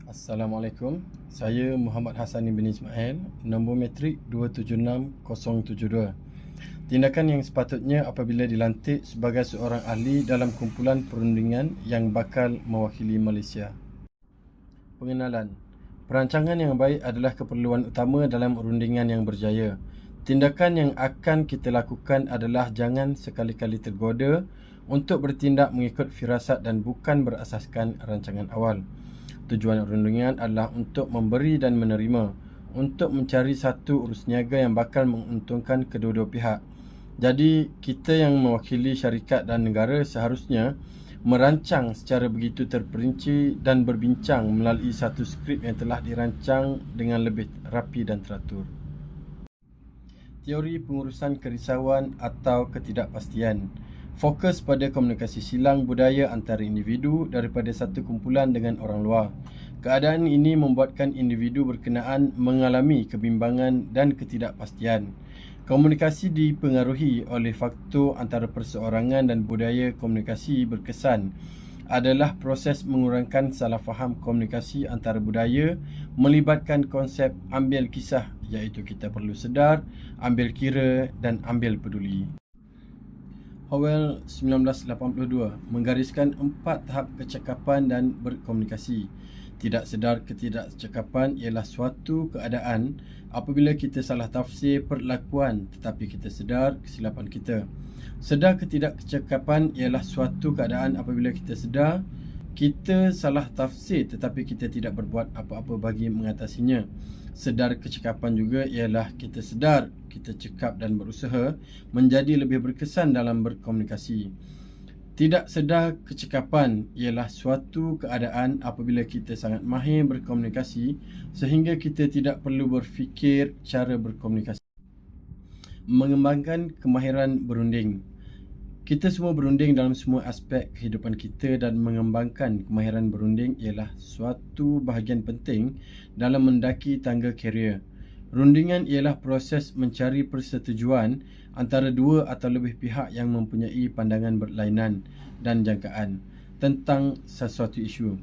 Assalamualaikum. Saya Muhammad Hassani bin Ismail, nombor metrik 276072. Tindakan yang sepatutnya apabila dilantik sebagai seorang ahli dalam kumpulan perundingan yang bakal mewakili Malaysia. Pengenalan. Perancangan yang baik adalah keperluan utama dalam perundingan yang berjaya. Tindakan yang akan kita lakukan adalah jangan sekali-kali tergoda untuk bertindak mengikut firasat dan bukan berasaskan rancangan awal. Tujuan perundingan adalah untuk memberi dan menerima, untuk mencari satu urus niaga yang bakal menguntungkan kedua-dua pihak. Jadi, kita yang mewakili syarikat dan negara seharusnya merancang secara begitu terperinci dan berbincang melalui satu skrip yang telah dirancang dengan lebih rapi dan teratur. Teori pengurusan kerisauan atau ketidakpastian. Fokus pada komunikasi silang budaya antara individu daripada satu kumpulan dengan orang luar. Keadaan ini membuatkan individu berkenaan mengalami kebimbangan dan ketidakpastian. Komunikasi dipengaruhi oleh faktor antara perseorangan dan budaya komunikasi berkesan adalah proses mengurangkan salah faham komunikasi antara budaya melibatkan konsep ambil kisah, iaitu kita perlu sedar, ambil kira dan ambil peduli. Howell 1982 menggariskan 4 tahap kecakapan dan berkomunikasi. Tidak sedar ketidakcakapan ialah suatu keadaan apabila kita salah tafsir perlakuan tetapi kita sedar kesilapan kita. Sedar ketidakcakapan ialah suatu keadaan apabila kita sedar kita salah tafsir tetapi kita tidak berbuat apa-apa bagi mengatasinya. Sedar kecakapan juga ialah kita sedar, kita cekap dan berusaha menjadi lebih berkesan dalam berkomunikasi. Tidak sedar kecekapan ialah suatu keadaan apabila kita sangat mahir berkomunikasi sehingga kita tidak perlu berfikir cara berkomunikasi. Mengembangkan kemahiran berunding. Kita semua berunding dalam semua aspek kehidupan kita dan mengembangkan kemahiran berunding ialah suatu bahagian penting dalam mendaki tangga karier. Rundingan ialah proses mencari persetujuan antara dua atau lebih pihak yang mempunyai pandangan berlainan dan jangkaan tentang sesuatu isu.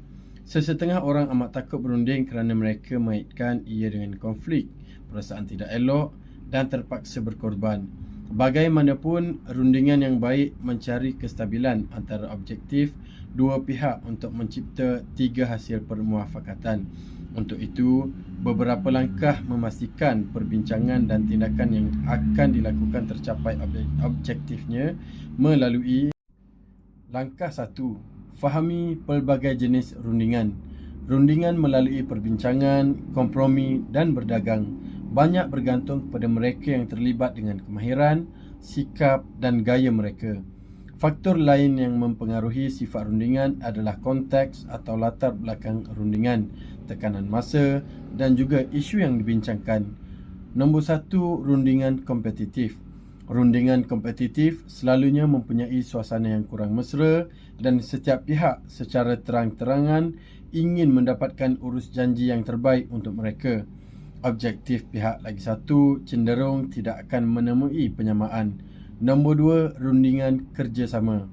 Sesetengah orang amat takut berunding kerana mereka mengaitkan ia dengan konflik, perasaan tidak elok dan terpaksa berkorban. Bagaimanapun, rundingan yang baik mencari kestabilan antara objektif dua pihak untuk mencipta 3 hasil permuafakatan. Untuk itu, beberapa langkah memastikan perbincangan dan tindakan yang akan dilakukan tercapai objektifnya melalui langkah 1. Fahami pelbagai jenis rundingan. Rundingan melalui perbincangan, kompromi dan berdagang banyak bergantung kepada mereka yang terlibat dengan kemahiran, sikap dan gaya mereka. Faktor lain yang mempengaruhi sifat rundingan adalah konteks atau latar belakang rundingan, tekanan masa dan juga isu yang dibincangkan. Nombor 1, rundingan kompetitif. Rundingan kompetitif selalunya mempunyai suasana yang kurang mesra dan setiap pihak secara terang-terangan ingin mendapatkan urus janji yang terbaik untuk mereka. Objektif pihak lagi satu cenderung tidak akan menemui penyamaan. Nombor 2, rundingan kerjasama.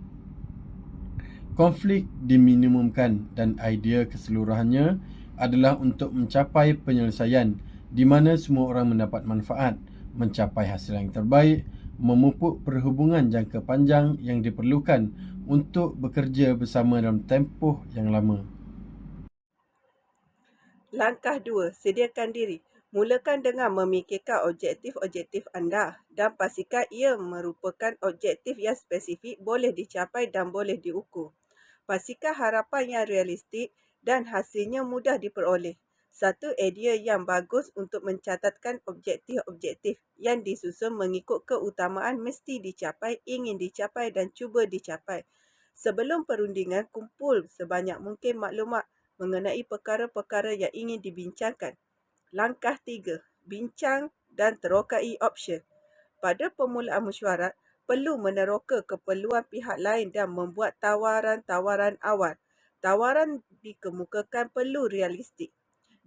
Konflik diminimumkan dan idea keseluruhannya adalah untuk mencapai penyelesaian di mana semua orang mendapat manfaat, mencapai hasil yang terbaik, memupuk perhubungan jangka panjang yang diperlukan untuk bekerja bersama dalam tempoh yang lama. Langkah 2, sediakan diri. Mulakan dengan memikirkan objektif-objektif anda dan pastikan ia merupakan objektif yang spesifik, boleh dicapai dan boleh diukur. Pastikan harapan yang realistik dan hasilnya mudah diperoleh. Satu idea yang bagus untuk mencatatkan objektif-objektif yang disusun mengikut keutamaan mesti dicapai, ingin dicapai dan cuba dicapai. Sebelum perundingan, kumpul sebanyak mungkin maklumat mengenai perkara-perkara yang ingin dibincangkan. Langkah 3, bincang dan terokai option. Pada permulaan mesyuarat, perlu meneroka keperluan pihak lain dan membuat tawaran-tawaran awal. Tawaran dikemukakan perlu realistik.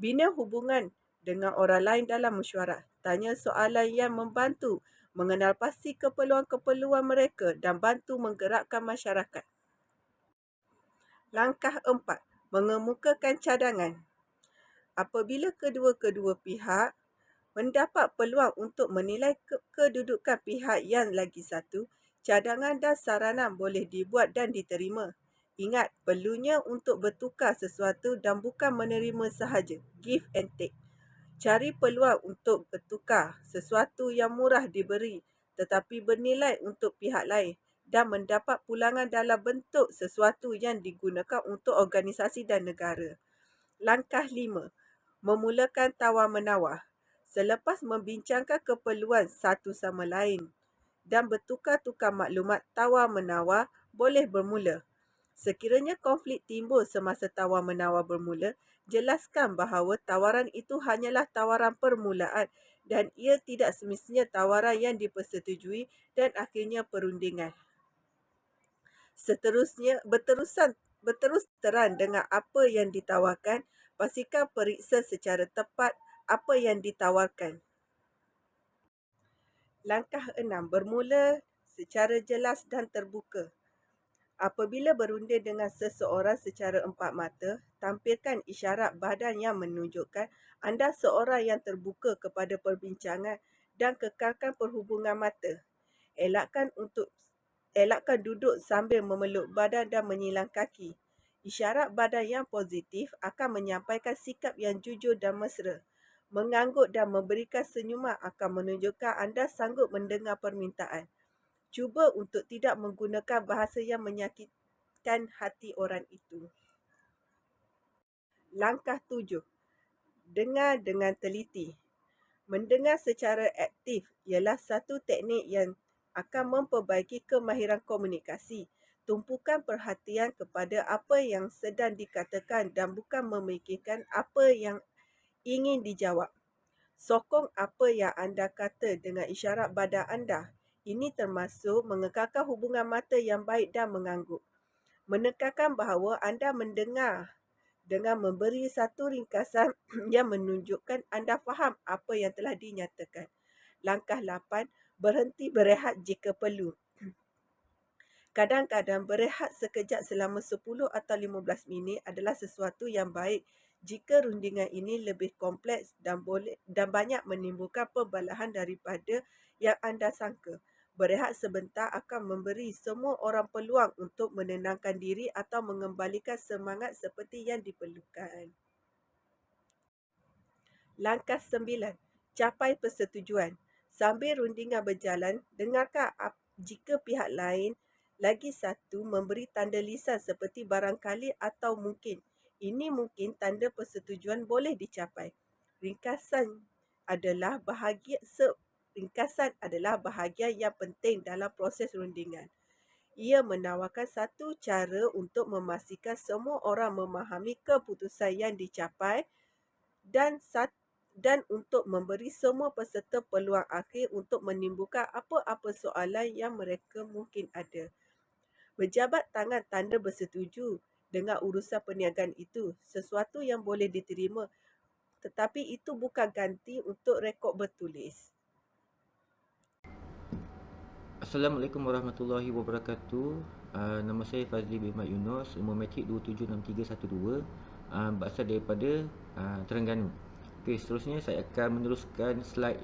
Bina hubungan dengan orang lain dalam mesyuarat. Tanya soalan yang membantu mengenal pasti keperluan-keperluan mereka dan bantu menggerakkan masyarakat. Langkah 4, mengemukakan cadangan. Apabila kedua-kedua pihak mendapat peluang untuk menilai kedudukan pihak yang lagi satu, cadangan dan saranan boleh dibuat dan diterima. Ingat, perlunya untuk bertukar sesuatu dan bukan menerima sahaja. Give and take. Cari peluang untuk bertukar sesuatu yang murah diberi tetapi bernilai untuk pihak lain dan mendapat pulangan dalam bentuk sesuatu yang digunakan untuk organisasi dan negara. Langkah 5. Memulakan tawar-menawar. Selepas membincangkan keperluan satu sama lain dan bertukar-tukar maklumat, tawar-menawar boleh bermula. Sekiranya konflik timbul semasa tawar-menawar bermula, jelaskan bahawa tawaran itu hanyalah tawaran permulaan dan ia tidak semestinya tawaran yang dipersetujui dan akhirnya perundingan. Seterusnya, berterus terang dengan apa yang ditawarkan, pastikan periksa secara tepat apa yang ditawarkan. Langkah 6. Bermula secara jelas dan terbuka. Apabila berunding dengan seseorang secara empat mata, tampilkan isyarat badan yang menunjukkan anda seorang yang terbuka kepada perbincangan dan kekalkan perhubungan mata. Elakkan duduk sambil memeluk badan dan menyilang kaki. Isyarat badan yang positif akan menyampaikan sikap yang jujur dan mesra. Mengangguk dan memberikan senyuman akan menunjukkan anda sanggup mendengar permintaan. Cuba untuk tidak menggunakan bahasa yang menyakitkan hati orang itu. Langkah 7. Dengar dengan teliti. Mendengar secara aktif ialah satu teknik yang akan memperbaiki kemahiran komunikasi. Tumpukan perhatian kepada apa yang sedang dikatakan dan bukan memikirkan apa yang ingin dijawab. Sokong apa yang anda kata dengan isyarat badan anda. Ini termasuk mengekalkan hubungan mata yang baik dan mengangguk. Menekankan bahawa anda mendengar dengan memberi satu ringkasan yang menunjukkan anda faham apa yang telah dinyatakan. Langkah 8. Berhenti berehat jika perlu. Kadang-kadang berehat sekejap selama 10 atau 15 minit adalah sesuatu yang baik jika rundingan ini lebih kompleks dan banyak menimbulkan perbalahan daripada yang anda sangka. Berehat sebentar akan memberi semua orang peluang untuk menenangkan diri atau mengembalikan semangat seperti yang diperlukan. Langkah 9. Capai persetujuan. Sambil rundingan berjalan, dengarkan jika pihak lain lagi satu memberi tanda lisan seperti barangkali atau mungkin. Ini mungkin tanda persetujuan boleh dicapai. Ringkasan adalah bahagian yang penting dalam proses rundingan. Ia menawarkan satu cara untuk memastikan semua orang memahami keputusan yang dicapai dan untuk memberi semua peserta peluang akhir untuk menimbulkan apa-apa soalan yang mereka mungkin ada. Berjabat tangan tanda bersetuju dengan urusan perniagaan itu, sesuatu yang boleh diterima, tetapi itu bukan ganti untuk rekod bertulis. Assalamualaikum warahmatullahi wabarakatuh. Nama saya Fazli bin Mat Yunus, nombor matrik 276312, berasal daripada Terengganu. Okey, seterusnya saya akan meneruskan slide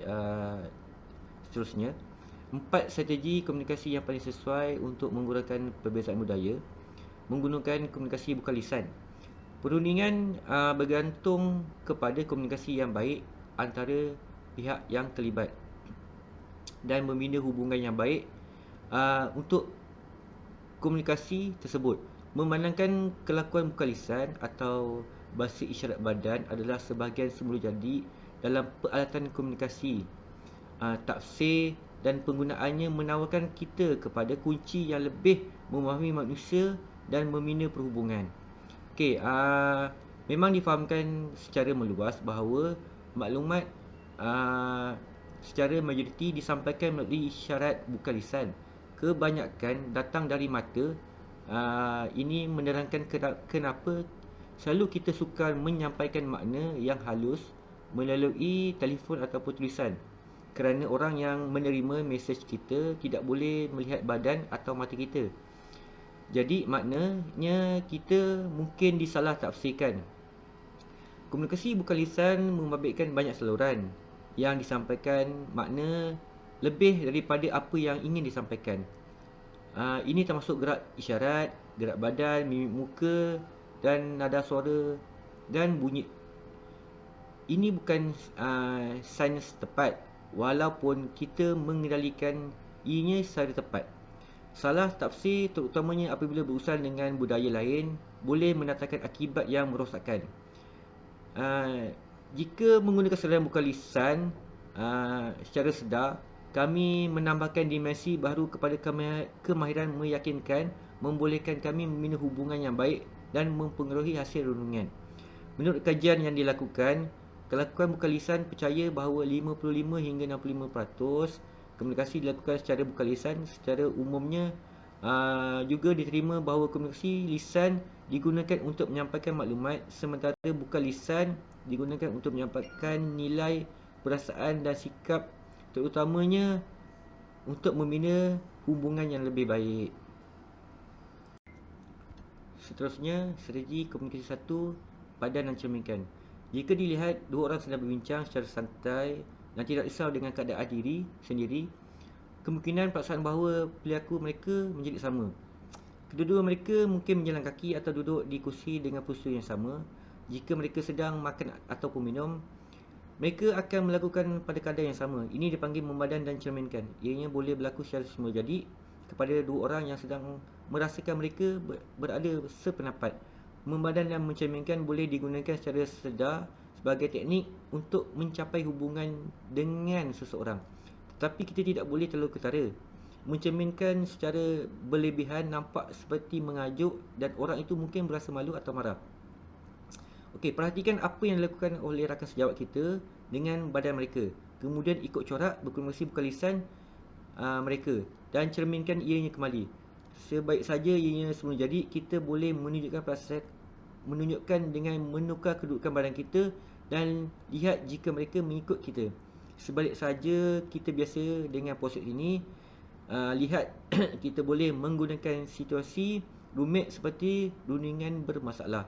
seterusnya. 4 strategi komunikasi yang paling sesuai untuk mengurangkan perbezaan budaya. Menggunakan komunikasi bukan lisan. Perundingan bergantung kepada komunikasi yang baik antara pihak yang terlibat dan membina hubungan yang baik untuk komunikasi tersebut. Memandangkan kelakuan bukan lisan atau bahasa isyarat badan adalah sebahagian semula jadi dalam peralatan komunikasi. Tafsir dan penggunaannya menawarkan kita kepada kunci yang lebih memahami manusia dan membina perhubungan. Okey, memang difahamkan secara meluas bahawa maklumat secara majoriti disampaikan melalui isyarat bukan lisan. Kebanyakan datang dari mata. Ini menerangkan kenapa selalu kita sukar menyampaikan makna yang halus melalui telefon ataupun tulisan. Kerana orang yang menerima mesej kita tidak boleh melihat badan atau mata kita. Jadi maknanya kita mungkin disalah tafsirkan. Komunikasi bukan lisan membabitkan banyak saluran yang disampaikan makna lebih daripada apa yang ingin disampaikan. Ini termasuk gerak isyarat, gerak badan, mimik muka dan nada suara dan bunyi. Ini bukan sains tepat walaupun kita mengendalikan ianya secara tepat. Salah tafsir terutamanya apabila berurusan dengan budaya lain boleh mendatangkan akibat yang merosakkan. Jika menggunakan saluran bukan lisan secara sedar, kami menambahkan dimensi baru kepada kemahiran meyakinkan, membolehkan kami membina hubungan yang baik dan mempengaruhi hasil renungan. Menurut kajian yang dilakukan, kelakuan bukan lisan percaya bahawa 55 hingga 65% komunikasi dilakukan secara bukan lisan. Secara umumnya juga diterima bahawa komunikasi lisan digunakan untuk menyampaikan maklumat, sementara bukan lisan digunakan untuk menyampaikan nilai, perasaan dan sikap, terutamanya untuk membina hubungan yang lebih baik. Seterusnya, strategi komunikasi 1, padan dan cerminkan. Jika dilihat dua orang sedang berbincang secara santai dan tidak risau dengan keadaan diri sendiri, kemungkinan perasaan bahawa perilaku mereka menjadi sama. Kedua-dua mereka mungkin berjalan kaki atau duduk di kursi dengan postur yang sama. Jika mereka sedang makan ataupun minum, mereka akan melakukan pada kadar yang sama. Ini dipanggil memadan dan cerminkan. Ianya boleh berlaku secara semula jadi kepada dua orang yang sedang merasakan mereka berada sependapat. Memadan dan mencerminkan boleh digunakan secara sedar sebagai teknik untuk mencapai hubungan dengan seseorang. Tetapi kita tidak boleh terlalu ketara. Mencerminkan secara berlebihan nampak seperti mengajuk dan orang itu mungkin berasa malu atau marah. Okey, perhatikan apa yang dilakukan oleh rakan sejawat kita dengan badan mereka. Kemudian ikut corak berkomunikasi bukan lisan mereka dan cerminkan ianya kembali. Sebaik saja ianya semula jadi, kita boleh menunjukkan perasaan, menunjukkan dengan menukar kedudukan badan kita dan lihat jika mereka mengikut kita. Sebalik saja kita biasa dengan proses ini, lihat kita boleh menggunakan situasi rumit seperti rundingan bermasalah.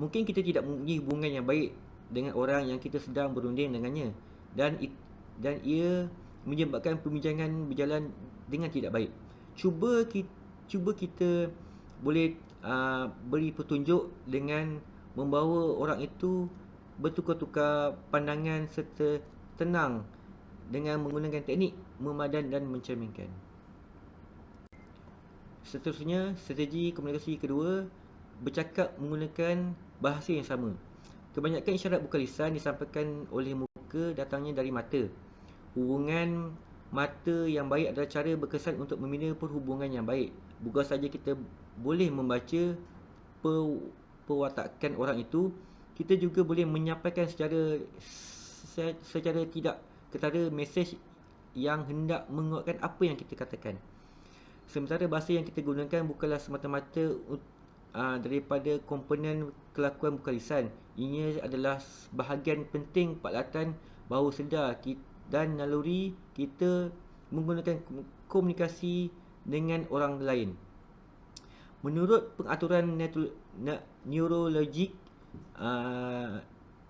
Mungkin kita tidak mempunyai hubungan yang baik dengan orang yang kita sedang berunding dengannya dan ia menyebabkan perbincangan berjalan dengan tidak baik. Cuba kita boleh beri petunjuk dengan membawa orang itu bertukar-tukar pandangan serta tenang dengan menggunakan teknik memadan dan mencerminkan. Seterusnya, strategi komunikasi kedua, bercakap menggunakan bahasa yang sama. Kebanyakan isyarat bukan lisan disampaikan oleh muka datangnya dari mata. Hubungan mata yang baik adalah cara berkesan untuk membina perhubungan yang baik. Bukan saja kita boleh membaca perwatakan orang itu, kita juga boleh menyampaikan secara tidak ketara mesej yang hendak menguatkan apa yang kita katakan. Sementara bahasa yang kita gunakan bukanlah semata-mata daripada komponen kelakuan bukan lisan. Ini adalah bahagian penting paklatan bahawa sedar dan naluri kita menggunakan komunikasi dengan orang lain. Menurut pengaturan neurologik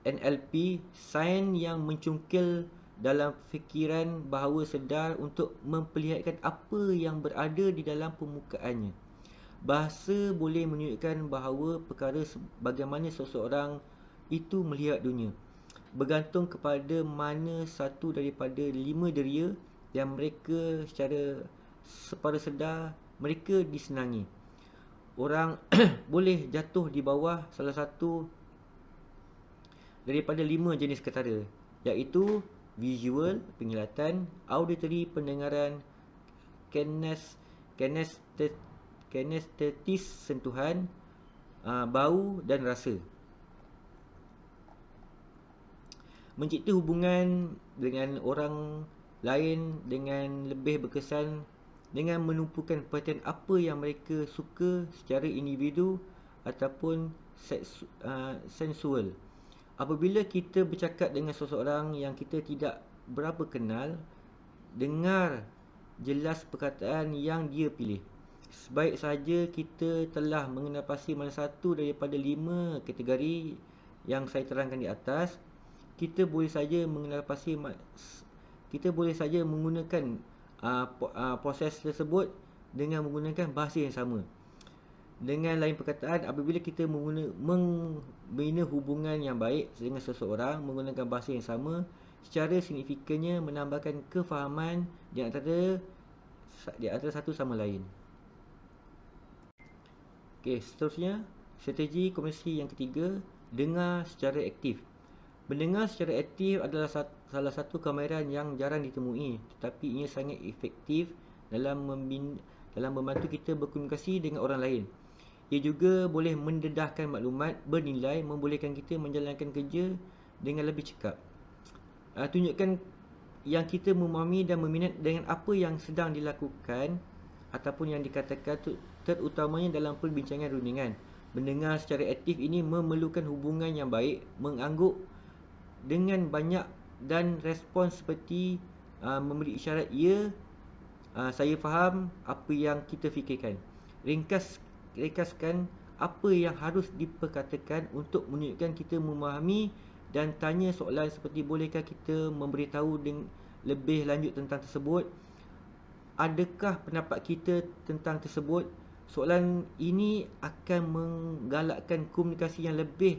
NLP, sains yang mencungkil dalam fikiran bahawa sedar untuk memperlihatkan apa yang berada di dalam permukaannya. Bahasa boleh menunjukkan bahawa perkara bagaimana seseorang itu melihat dunia, bergantung kepada mana satu daripada 5 deria yang mereka secara sedar mereka disenangi. Orang boleh jatuh di bawah salah satu daripada 5 jenis ketara, iaitu visual, penglihatan, auditory, pendengaran, kinestetis, sentuhan, bau dan rasa. Mencipta hubungan dengan orang lain dengan lebih berkesan dengan menumpukan perhatian apa yang mereka suka secara individu ataupun sensual. Apabila kita bercakap dengan seseorang yang kita tidak berapa kenal, dengar jelas perkataan yang dia pilih. Sebaik saja kita telah mengenal pasti mana satu daripada 5 kategori yang saya terangkan di atas, kita boleh saja menggunakan proses tersebut dengan menggunakan bahasa yang sama. Dengan lain perkataan, apabila kita membina hubungan yang baik dengan seseorang menggunakan bahasa yang sama, secara signifikannya menambahkan kefahaman di antara satu sama lain. Okey, seterusnya, strategi komunikasi yang ketiga, dengar secara aktif. Mendengar secara aktif adalah salah satu kemahiran yang jarang ditemui, tetapi ia sangat efektif dalam membantu kita berkomunikasi dengan orang lain. Ia juga boleh mendedahkan maklumat bernilai, membolehkan kita menjalankan kerja dengan lebih cekap. Tunjukkan yang kita memahami dan berminat dengan apa yang sedang dilakukan ataupun yang dikatakan, terutamanya dalam perbincangan rundingan. Mendengar secara aktif ini memerlukan hubungan yang baik, mengangguk dengan banyak dan respon seperti memberi isyarat ya, saya faham apa yang kita fikirkan. Ringkaskan apa yang harus diperkatakan untuk menunjukkan kita memahami, dan tanya soalan seperti bolehkah kita memberitahu lebih lanjut tentang tersebut, adakah pendapat kita tentang tersebut. Soalan ini akan menggalakkan komunikasi yang lebih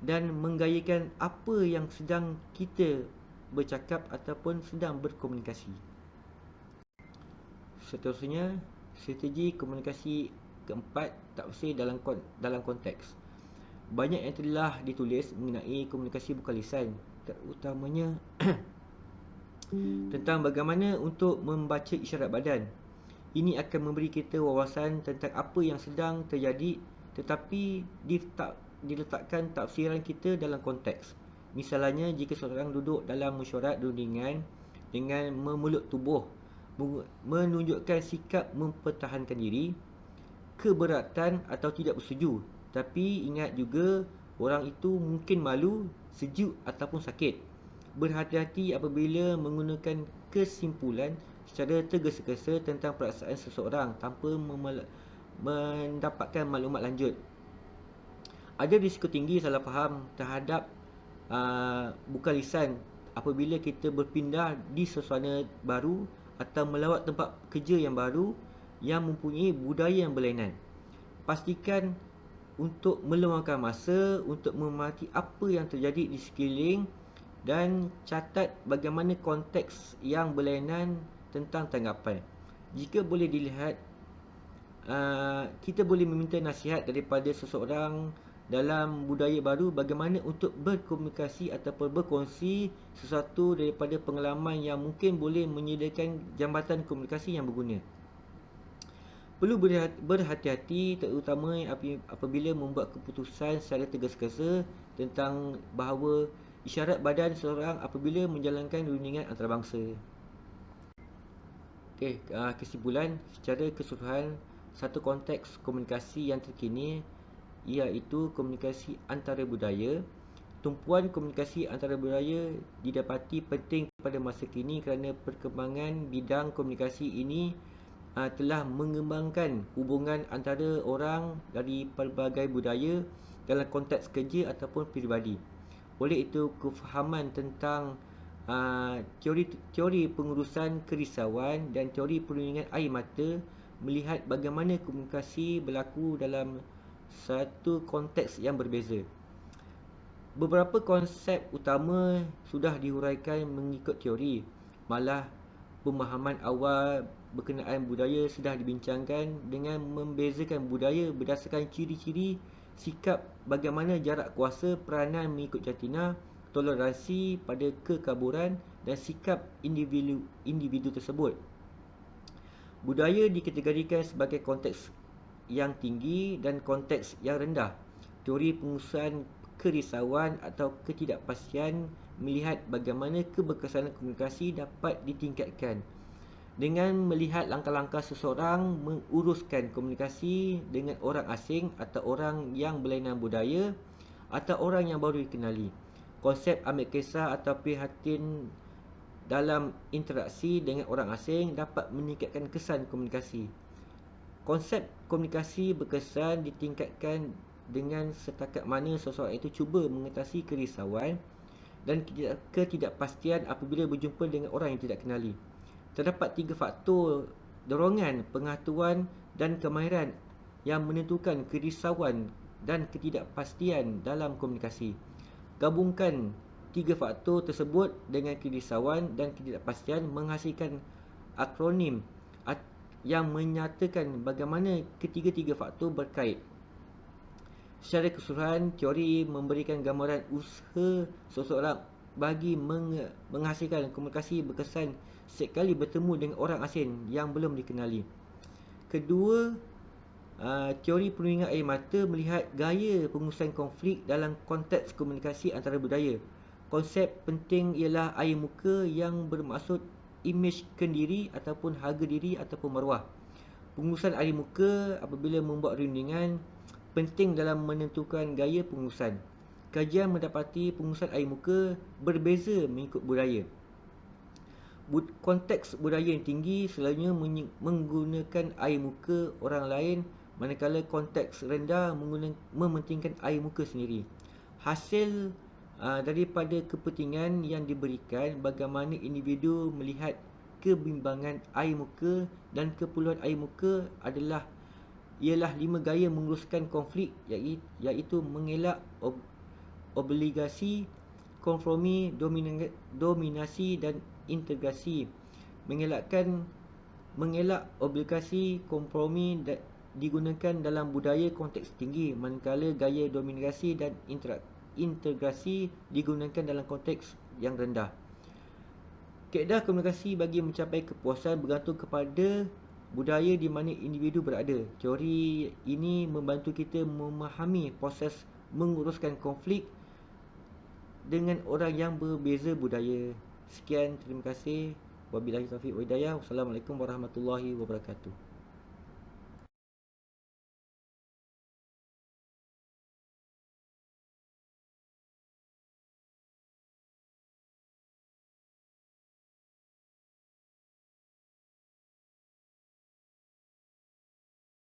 dan menggayakan apa yang sedang kita bercakap ataupun sedang berkomunikasi. Seterusnya, strategi komunikasi keempat, tafsir dalam konteks. Banyak yang telah ditulis mengenai komunikasi bukan lisan, terutamanya tentang bagaimana untuk membaca isyarat badan. Ini akan memberi kita wawasan tentang apa yang sedang terjadi, tetapi diletakkan tafsiran kita dalam konteks. Misalnya, jika seseorang duduk dalam mesyuarat rundingan dengan memeluk tubuh, menunjukkan sikap mempertahankan diri, keberatan atau tidak bersetuju. Tapi ingat juga, orang itu mungkin malu, sejuk ataupun sakit. Berhati-hati apabila menggunakan kesimpulan secara tergesa-gesa tentang perasaan seseorang tanpa mendapatkan maklumat lanjut. Ada risiko tinggi salah faham terhadap bukan lisan apabila kita berpindah di suasana baru atau melawat tempat kerja yang baru yang mempunyai budaya yang berlainan. Pastikan untuk meluangkan masa untuk memahami apa yang terjadi di sekeliling dan catat bagaimana konteks yang berlainan tentang tanggapan. Jika boleh dilihat, kita boleh meminta nasihat daripada seseorang dalam budaya baru bagaimana untuk berkomunikasi ataupun berkongsi sesuatu daripada pengalaman yang mungkin boleh menyediakan jambatan komunikasi yang berguna. Perlu berhati-hati terutama apabila membuat keputusan secara tergesa-gesa tentang bahawa isyarat badan seseorang apabila menjalankan rundingan antarabangsa. Okey, kesimpulan secara keseluruhan, satu konteks komunikasi yang terkini iaitu komunikasi antara budaya. Tumpuan komunikasi antara budaya didapati penting pada masa kini kerana perkembangan bidang komunikasi ini telah mengembangkan hubungan antara orang dari pelbagai budaya dalam konteks kerja ataupun peribadi. Oleh itu, kefahaman tentang teori pengurusan kerisauan dan teori perlindungan air mata melihat bagaimana komunikasi berlaku dalam satu konteks yang berbeza. Beberapa konsep utama sudah dihuraikan mengikut teori, malah pemahaman awal berkenaan budaya sudah dibincangkan dengan membezakan budaya berdasarkan ciri-ciri, sikap, bagaimana jarak kuasa, peranan mengikut jantina, toleransi pada kekaburan dan sikap individu tersebut. Budaya dikategorikan sebagai konteks yang tinggi dan konteks yang rendah. Teori pengurusan kerisauan atau ketidakpastian melihat bagaimana keberkesanan komunikasi dapat ditingkatkan dengan melihat langkah-langkah seseorang menguruskan komunikasi dengan orang asing atau orang yang berlainan budaya atau orang yang baru dikenali. Konsep ambil kisah atau prihatin dalam interaksi dengan orang asing dapat meningkatkan kesan komunikasi. Konsep komunikasi berkesan ditingkatkan dengan setakat mana seseorang itu cuba mengatasi kerisauan dan ketidakpastian apabila berjumpa dengan orang yang tidak kenali. Terdapat 3 faktor dorongan, pengetahuan dan kemahiran yang menentukan kerisauan dan ketidakpastian dalam komunikasi. Gabungkan 3 faktor tersebut dengan kerisauan dan ketidakpastian menghasilkan akronim yang menyatakan bagaimana ketiga-tiga faktor berkait. Secara keseluruhan, teori memberikan gambaran usaha seseorang bagi menghasilkan komunikasi berkesan sekali bertemu dengan orang asing yang belum dikenali. Kedua, teori perundingan air mata melihat gaya pengurusan konflik dalam konteks komunikasi antara budaya. Konsep penting ialah air muka yang bermaksud imej kendiri ataupun harga diri ataupun maruah. Pengurusan air muka apabila membuat rundingan penting dalam menentukan gaya pengurusan. Kajian mendapati pengurusan air muka berbeza mengikut budaya. Konteks budaya yang tinggi selalunya menggunakan air muka orang lain, manakala konteks rendah mementingkan air muka sendiri. Hasil daripada kepentingan yang diberikan, bagaimana individu melihat kebimbangan air muka dan keperluan air muka ialah 5 gaya menguruskan konflik, iaitu mengelak obligasi, kompromi, dominasi dan integrasi. Mengelak obligasi, kompromi digunakan dalam budaya konteks tinggi, manakala gaya dominasi dan integrasi digunakan dalam konteks yang rendah. Kaedah komunikasi bagi mencapai kepuasan bergantung kepada budaya di mana individu berada. Teori ini membantu kita memahami proses menguruskan konflik dengan orang yang berbeza budaya. Sekian, terima kasih. Wabillahi taufiq wa hidayah. Wassalamualaikum warahmatullahi wabarakatuh.